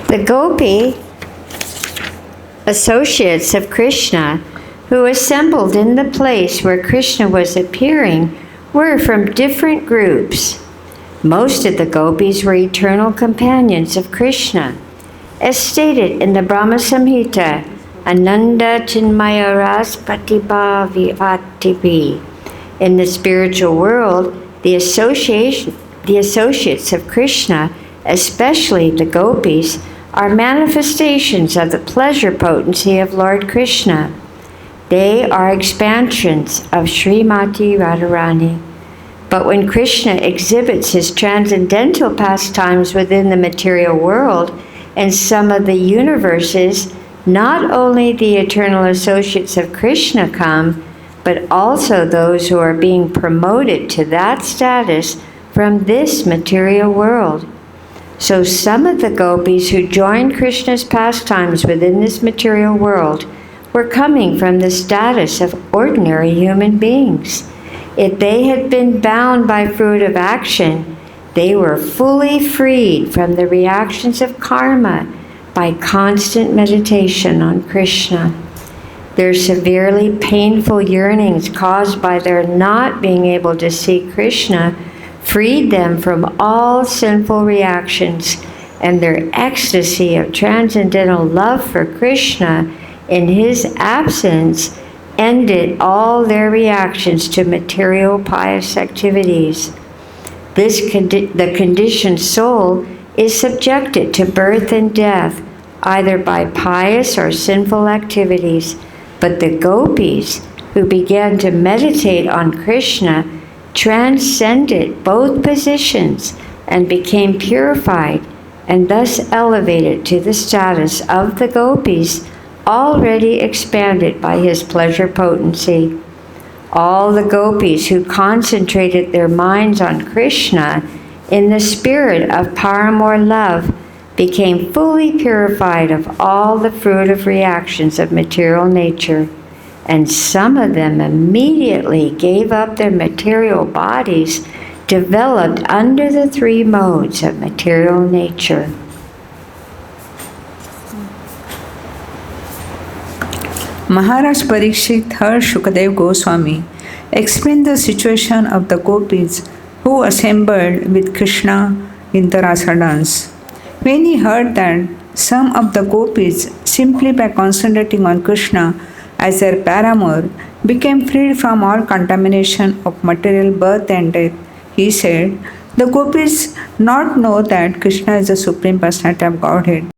The gopi, associates of Krishna, who assembled in the place where Krishna was appearing, were from different groups. Most of the gopis were eternal companions of Krishna. As stated in the Brahma Samhita, Ananda Chinmaya Raspatibha Vivativi. In the spiritual world, the associates of Krishna, especially the gopis, are manifestations of the pleasure potency of Lord Krishna. They are expansions of Srimati Radharani. But when Krishna exhibits his transcendental pastimes within the material world and some of the universes, not only the eternal associates of Krishna come, but also those who are being promoted to that status from this material world. So some of the gopis who joined Krishna's pastimes within this material world were coming from the status of ordinary human beings. If they had been bound by fruit of action, they were fully freed from the reactions of karma by constant meditation on Krishna. Their severely painful yearnings caused by their not being able to see Krishna freed them from all sinful reactions, and their ecstasy of transcendental love for Krishna in his absence ended all their reactions to material pious activities. The conditioned soul is subjected to birth and death, either by pious or sinful activities, but the gopis who began to meditate on Krishna transcended both positions and became purified, and thus elevated to the status of the gopis already expanded by his pleasure potency. All the gopis who concentrated their minds on Krishna in the spirit of paramour love became fully purified of all the fruit of reactions of material nature, and some of them immediately gave up their material bodies developed under the three modes of material nature. Maharaj Parikshit heard Shukadev Goswami explain the situation of the gopis who assembled with Krishna in the Rasa dance. When he heard that some of the gopis, simply by concentrating on Krishna as their paramour, became freed from all contamination of material birth and death, he said, the gopis not know that Krishna is the Supreme Personality of Godhead,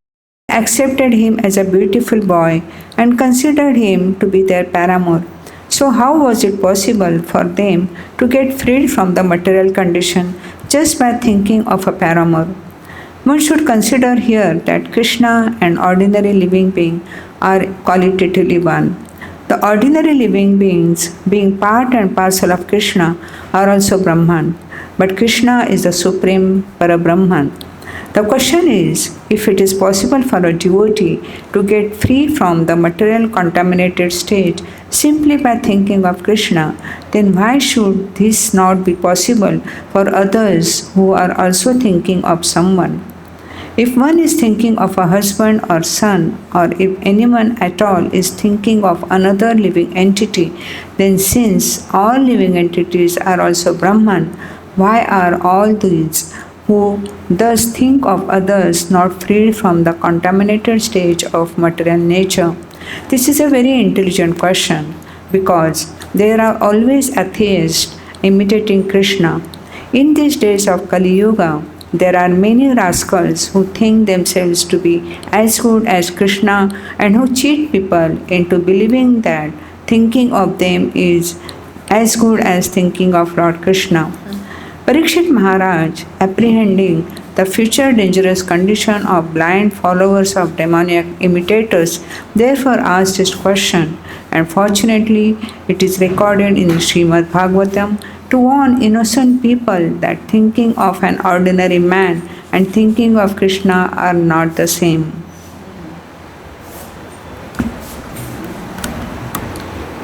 accepted him as a beautiful boy and considered him to be their paramour. So how was it possible for them to get freed from the material condition just by thinking of a paramour? One should consider here that Krishna and ordinary living being are qualitatively one. The ordinary living beings, being part and parcel of Krishna, are also Brahman, but Krishna is the Supreme Parabrahman. The question is, if it is possible for a devotee to get free from the material contaminated state simply by thinking of Krishna, then why should this not be possible for others who are also thinking of someone? If one is thinking of a husband or son, or if anyone at all is thinking of another living entity, then since all living entities are also Brahman, why are all these who thus think of others not freed from the contaminated stage of material nature? This is a very intelligent question, because there are always atheists imitating Krishna. In these days of Kali Yuga, there are many rascals who think themselves to be as good as Krishna and who cheat people into believing that thinking of them is as good as thinking of Lord Krishna. Parikshit Maharaj, apprehending the future dangerous condition of blind followers of demoniac imitators, therefore asked this question, and fortunately it is recorded in the Srimad Bhagavatam to warn innocent people that thinking of an ordinary man and thinking of Krishna are not the same.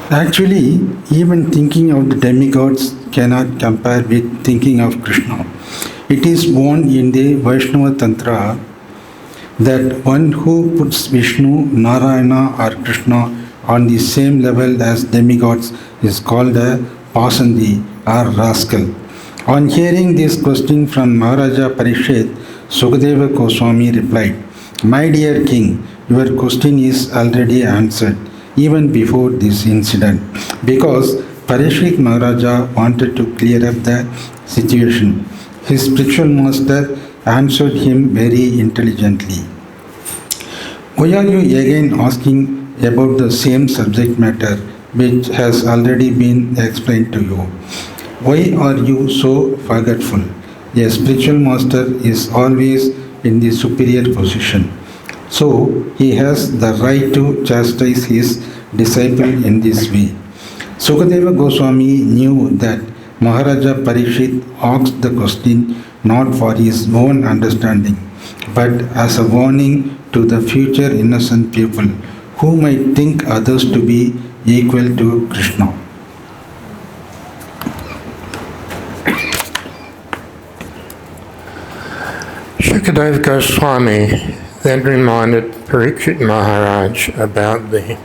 Actually, even thinking of the demigods cannot compare with thinking of Krishna. It is warned in the Vaishnava Tantra that one who puts Vishnu, Narayana or Krishna on the same level as demigods is called a pasandi or rascal. On hearing this question from Maharaja Parikshit, Sukadeva Goswami replied, "My dear king, your question is already answered even before this incident, because Parikshit Maharaja wanted to clear up the situation. His spiritual master answered him very intelligently. Why are you again asking about the same subject matter which has already been explained to you? Why are you so forgetful? A spiritual master is always in the superior position, so he has the right to chastise his disciple in this way." Sukadeva Goswami knew that Maharaja Parikshit asked the question not for his own understanding, but as a warning to the future innocent people who might think others to be equal to Krishna. Sukadeva Goswami then reminded Parikshit Maharaj about the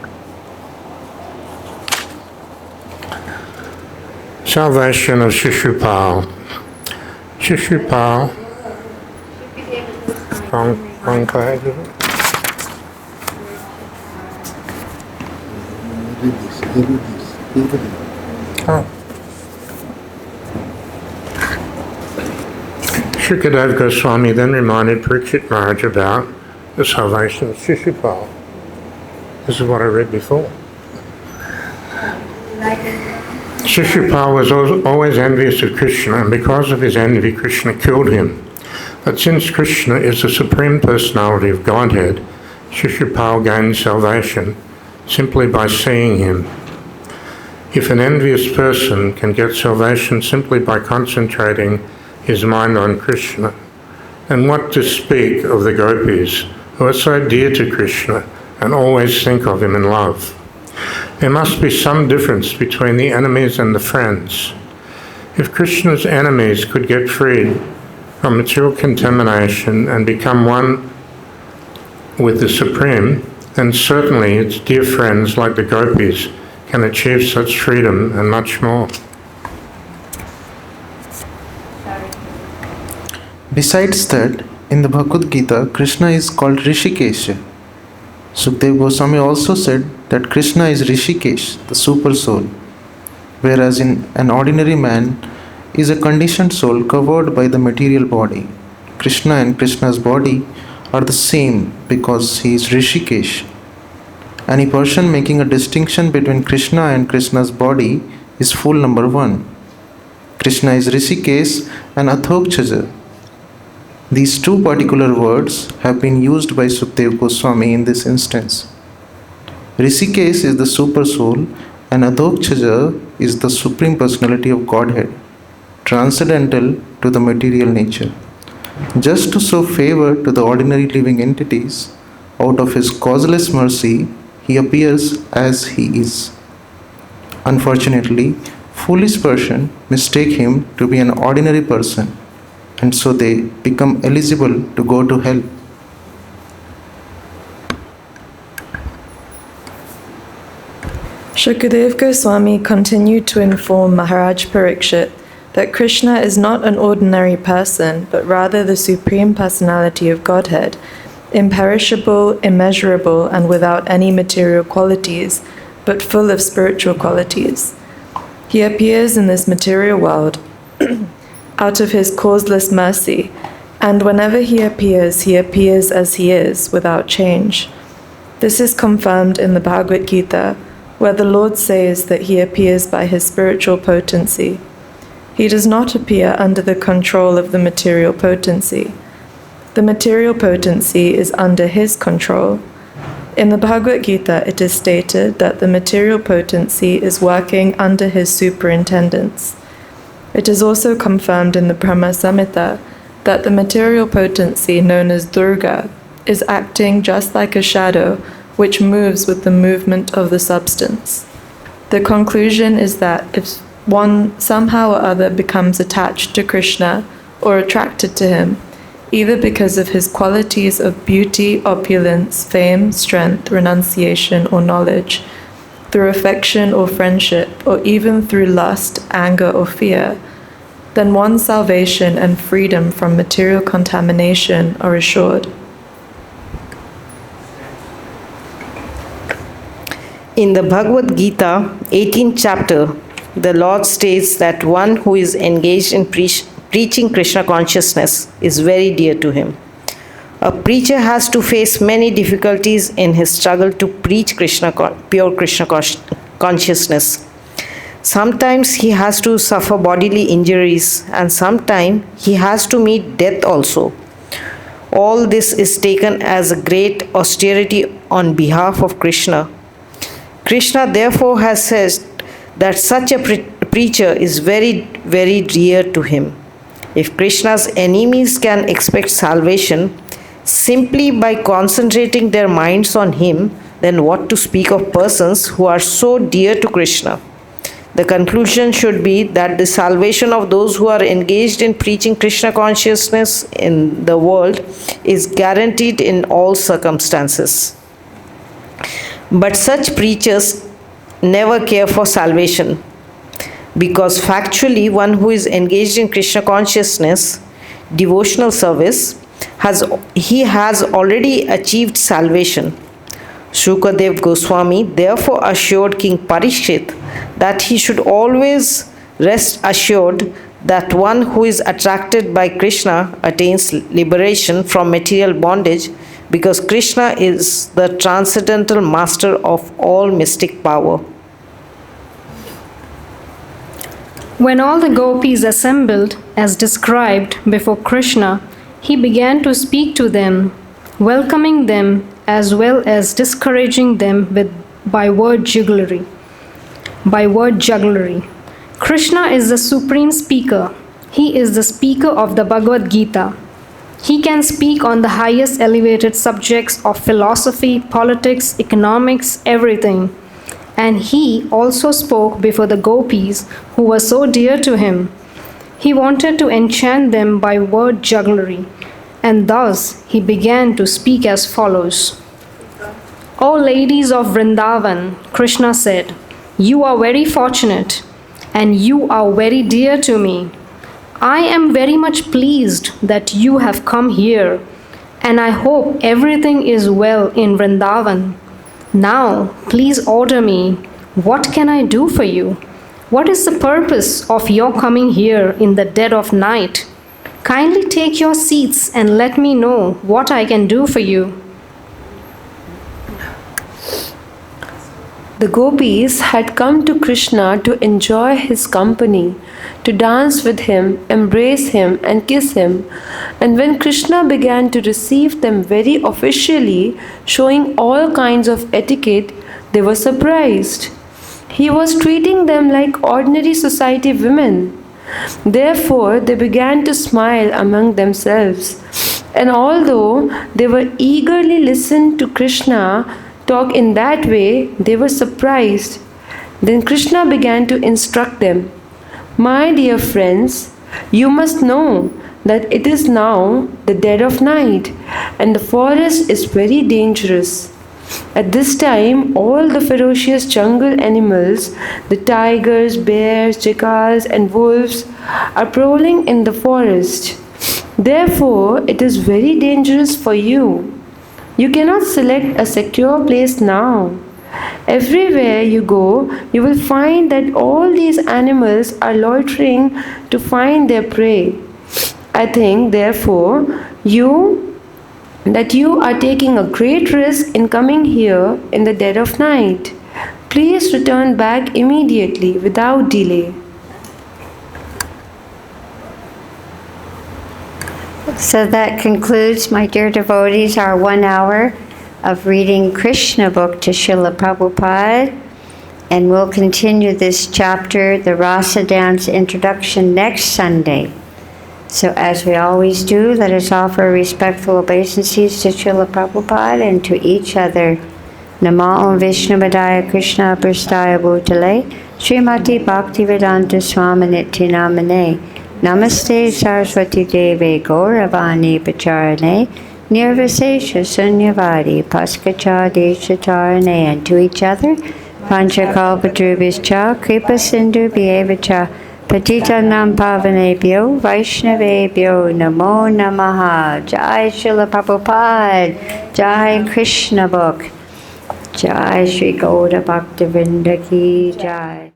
salvation of Shishupal. Shishupal, wrong page, is it? Oh. Sukadeva Goswami then reminded Parikshit Maharaj about the salvation of Shishupal. This is what I read before. Shishupal was always envious of Krishna, and because of his envy, Krishna killed him. But since Krishna is the Supreme Personality of Godhead, Shishupal gained salvation simply by seeing him. If an envious person can get salvation simply by concentrating his mind on Krishna, then what to speak of the gopis who are so dear to Krishna and always think of him in love? There must be some difference between the enemies and the friends. If Krishna's enemies could get freed from material contamination and become one with the Supreme, then certainly its dear friends like the gopis can achieve such freedom and much more. Besides that, in the Bhagavad-Gita, Krishna is called Rishikesha. Sukadeva Goswami also said that Krishna is Rishikesh, the super soul, whereas in an ordinary man is a conditioned soul covered by the material body. Krishna and Krishna's body are the same because he is Rishikesh. Any person making a distinction between Krishna and Krishna's body is fool number one. Krishna is Rishikesh and Adhokshaja. These two particular words have been used by Sukadeva Goswami in this instance. Rishikesh is the super soul and Adhokshaja is the Supreme Personality of Godhead, transcendental to the material nature. Just to show favor to the ordinary living entities, out of his causeless mercy, he appears as he is. Unfortunately, foolish person mistake him to be an ordinary person, and so they become eligible to go to hell. Sukadeva Goswami continued to inform Maharaj Parikshit that Krishna is not an ordinary person, but rather the Supreme Personality of Godhead, imperishable, immeasurable, and without any material qualities, but full of spiritual qualities. He appears in this material world out of his causeless mercy, and whenever he appears as he is, without change. This is confirmed in the Bhagavad-Gita, where the Lord says that he appears by his spiritual potency. He does not appear under the control of the material potency. The material potency is under his control. In the Bhagavad-Gita, it is stated that the material potency is working under his superintendence. It is also confirmed in the Brahma Samhita that the material potency known as Durga is acting just like a shadow which moves with the movement of the substance. The conclusion is that if one somehow or other becomes attached to Krishna or attracted to him, either because of his qualities of beauty, opulence, fame, strength, renunciation, or knowledge, through affection or friendship, or even through lust, anger, or fear, then one's salvation and freedom from material contamination are assured. In the Bhagavad-Gita, 18th chapter, the Lord states that one who is engaged in preaching Krishna consciousness is very dear to him. A preacher has to face many difficulties in his struggle to preach pure Krishna consciousness. Sometimes he has to suffer bodily injuries, and sometimes he has to meet death also. All this is taken as a great austerity on behalf of Krishna. Krishna therefore has said that such a preacher is very, very dear to him. If Krishna's enemies can expect salvation simply by concentrating their minds on him, then what to speak of persons who are so dear to Krishna? The conclusion should be that the salvation of those who are engaged in preaching Krishna consciousness in the world is guaranteed in all circumstances. But such preachers never care for salvation, because factually one who is engaged in Krishna consciousness, devotional service, has already achieved salvation. Sukadeva Goswami therefore assured King Parikshit that he should always rest assured that one who is attracted by Krishna attains liberation from material bondage, because Krishna is the transcendental master of all mystic power. When all the gopis assembled, as described, before Krishna, he began to speak to them, welcoming them as well as discouraging them by word jugglery. Krishna is the supreme speaker. He is the speaker of the Bhagavad-Gita. He can speak on the highest elevated subjects of philosophy, politics, economics, everything. And he also spoke before the gopis who were so dear to him. He wanted to enchant them by word jugglery, and thus he began to speak as follows. O ladies of Vrindavan, Krishna said, you are very fortunate and you are very dear to me. I am very much pleased that you have come here, and I hope everything is well in Vrindavan. Now, please order me, what can I do for you? What is the purpose of your coming here in the dead of night? Kindly take your seats and let me know what I can do for you. The gopis had come to Krishna to enjoy his company, to dance with him, embrace him, and kiss him. And when Krishna began to receive them very officially, showing all kinds of etiquette, they were surprised. He was treating them like ordinary society women. Therefore, they began to smile among themselves. And although they were eagerly listened to Krishna talk in that way, they were surprised. Then Krishna began to instruct them. My dear friends, you must know that it is now the dead of night and the forest is very dangerous. At this time, all the ferocious jungle animals, the tigers, bears, jackals, and wolves, are prowling in the forest. Therefore, it is very dangerous for you. You cannot select a secure place now. Everywhere you go, you will find that all these animals are loitering to find their prey. I think, therefore, that you are taking a great risk in coming here in the dead of night. Please return back immediately without delay. So that concludes, my dear devotees, our 1 hour of reading Krishna book to Srila Prabhupada. And we'll continue this chapter, the Rasa Dance introduction, next Sunday. So as we always do, let us offer respectful obeisances to Srila Prabhupada and to each other. Namo Vishnupadaya Krishna Prastaya Bhutale Srimati Bhakti-vedanta Swaminiti Namane Namaste Saraswati Deve Gauravani Pacharane Nirvisesha Sunyavadi Paskacha Deshatarane. And to each other, Panchakalpatrubhischa Kripa Sindhu Bhyevacha Patitanam Pavanebhyo Vaishnavebhyo Namo Namaha. Jai Srila Prabhupada, Jai Krishna Book, Jai Shri Gauda Bhaktivinoda Ki Jai.